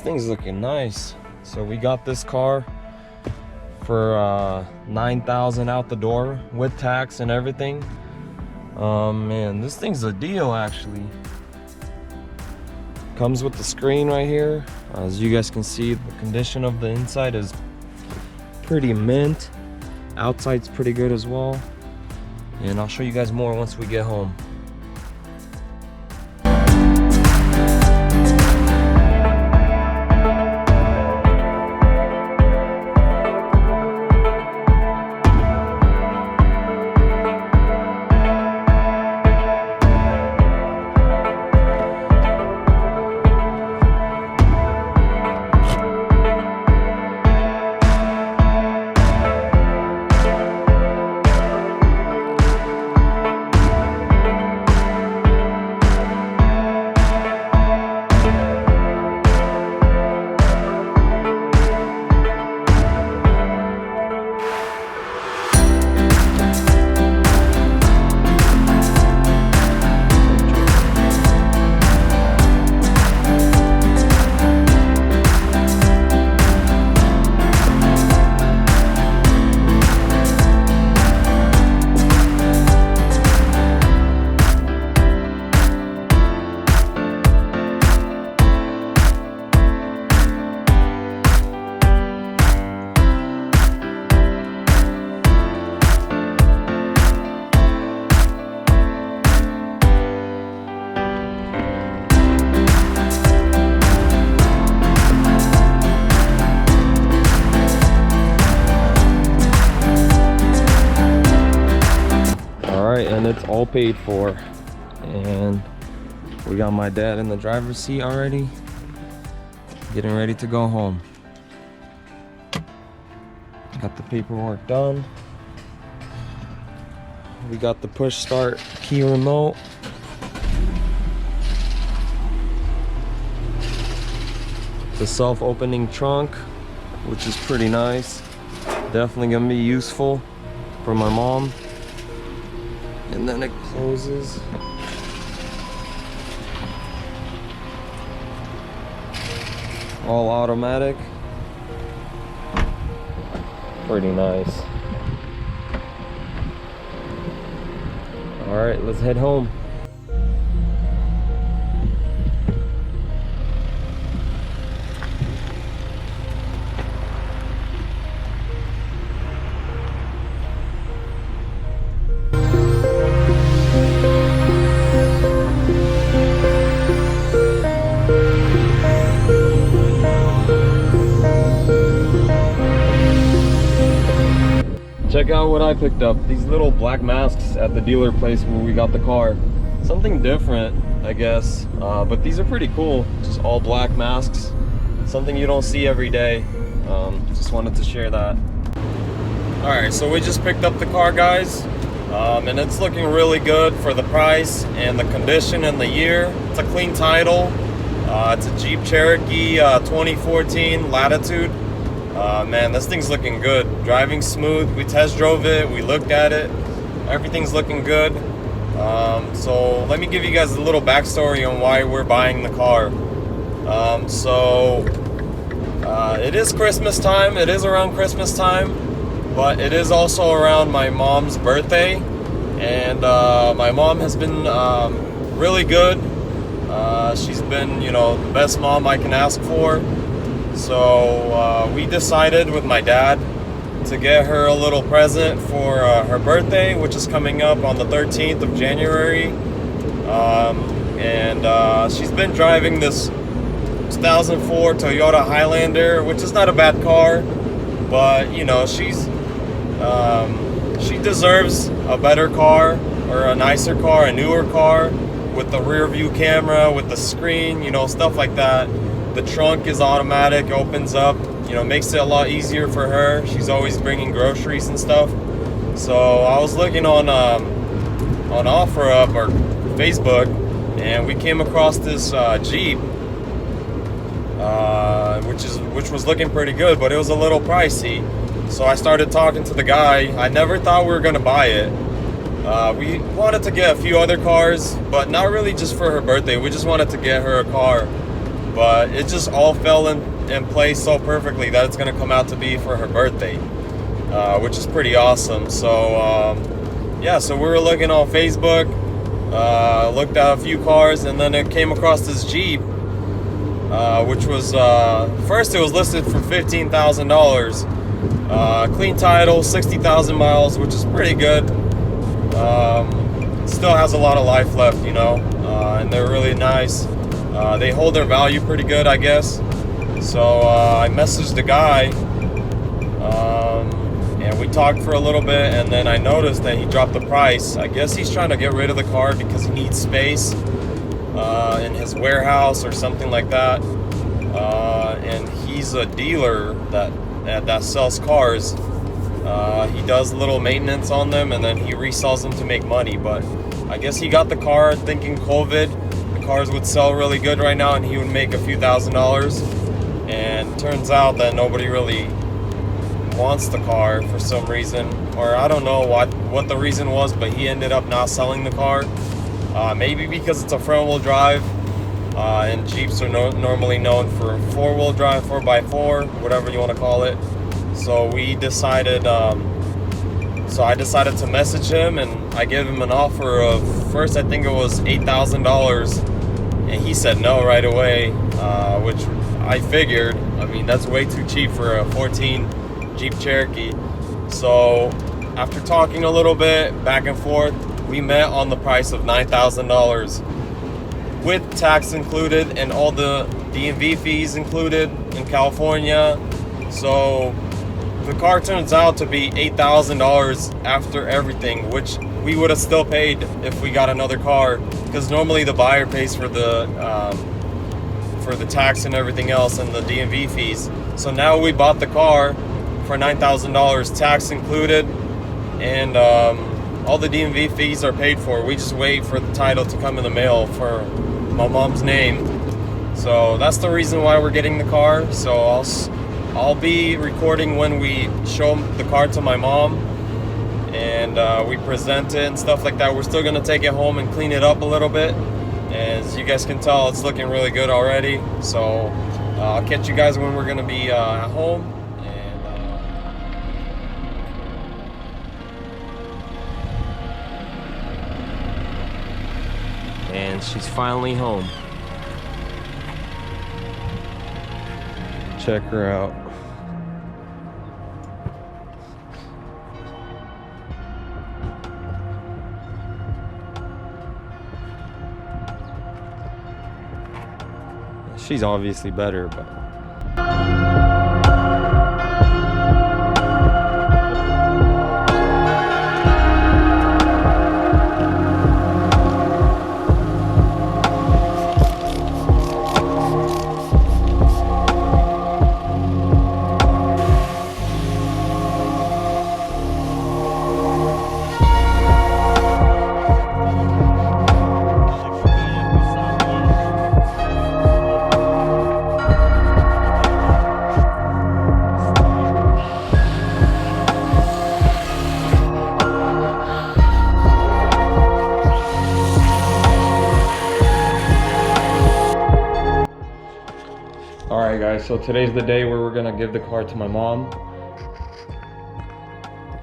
thing's looking nice. So we got this car for $9,000 out the door with tax and everything. Man, this thing's a deal actually. Comes with the screen right here. As you guys can see, the condition of the inside is pretty mint. Outside's pretty good as well. And I'll show you guys more once we get home. And it's all paid for, and we got my dad in the driver's seat already, getting ready to go home. Got the paperwork done. We got the push start key remote. The self-opening trunk, which is pretty nice. Definitely gonna be useful for my mom. And then it closes. All automatic. Pretty nice. All right, let's head home. Check out what I picked up. These little black masks at the dealer place where we got the car. Something different, I guess. But these are pretty cool. Just all black masks. Something you don't see every day. Just wanted to share that. Alright, so we just picked up the car, guys. And it's looking really good for the price and the condition and the year. It's a clean title. It's a Jeep Cherokee 2014 Latitude. Man, this thing's looking good. Driving smooth. We test drove it. We looked at it. Everything's looking good. So let me give you guys a little backstory on why we're buying the car. It is Christmas time. It is around Christmas time, but it is also around my mom's birthday. And my mom has been really good. She's been, you know, the best mom I can ask for. So we decided with my dad to get her a little present for her birthday, which is coming up on the 13th of January. She's been driving this 2004 Toyota Highlander, which is not a bad car, but you know, she deserves a better car, or a nicer car, a newer car with the rear view camera, with the screen, you know, stuff like that. The trunk is automatic, opens up, you know, makes it a lot easier for her. She's always bringing groceries and stuff. So I was looking on OfferUp or Facebook, and we came across this Jeep, which was looking pretty good, but it was a little pricey. So I started talking to the guy. I never thought we were gonna buy it. We wanted to get a few other cars, but not really just for her birthday. We just wanted to get her a car. but it just all fell in place so perfectly that it's gonna come out to be for her birthday, which is pretty awesome. So yeah, so we were looking on Facebook, looked at a few cars, and then it came across this Jeep, which was first it was listed for $15,000, clean title, 60,000 miles, which is pretty good. Still has a lot of life left, you know, and they're really nice. They hold their value pretty good, I guess. So I messaged the guy, and we talked for a little bit, and then I noticed that he dropped the price. I guess he's trying to get rid of the car because he needs space in his warehouse or something like that. And he's a dealer that sells cars. He does little maintenance on them, and then he resells them to make money. But I guess he got the car thinking COVID, the cars would sell really good right now and he would make a few $1,000s. And turns out that nobody really wants the car for some reason, or I don't know what the reason was, but he ended up not selling the car. Maybe because it's a front-wheel drive, and Jeeps are normally known for four-wheel drive, 4x4, whatever you want to call it. So we decided, so I decided to message him, and I gave him an offer of, first I think it was $8,000, and he said no right away, which I figured. I mean, that's way too cheap for a 14 Jeep Cherokee. So after talking a little bit back and forth, we met on the price of $9,000 with tax included and all the DMV fees included in California. So the car turns out to be $8,000 after everything, which we would have still paid if we got another car, because normally the buyer pays for the tax and everything else and the DMV fees. So now we bought the car for $9,000, tax included, and all the DMV fees are paid for. We just wait for the title to come in the mail for my mom's name. So that's the reason why we're getting the car. So I'll be recording when we show the car to my mom and we present it and stuff like that. We're still gonna take it home and clean it up a little bit. As you guys can tell, it's looking really good already. So I'll catch you guys when we're gonna be at home. And she's finally home. Check her out. She's obviously better, but alright guys, so today's the day where we're gonna give the car to my mom.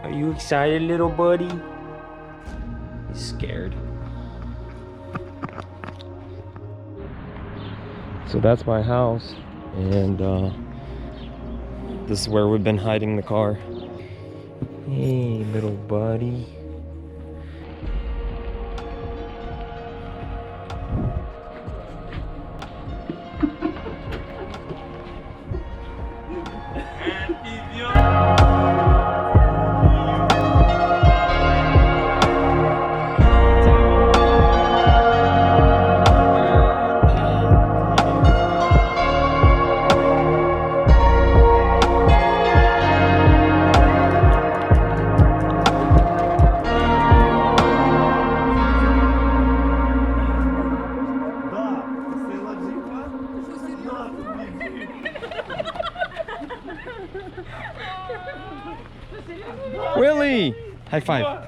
Are you excited, little buddy? He's scared. So that's my house, and this is where we've been hiding the car. Hey, little buddy. Willie! High five.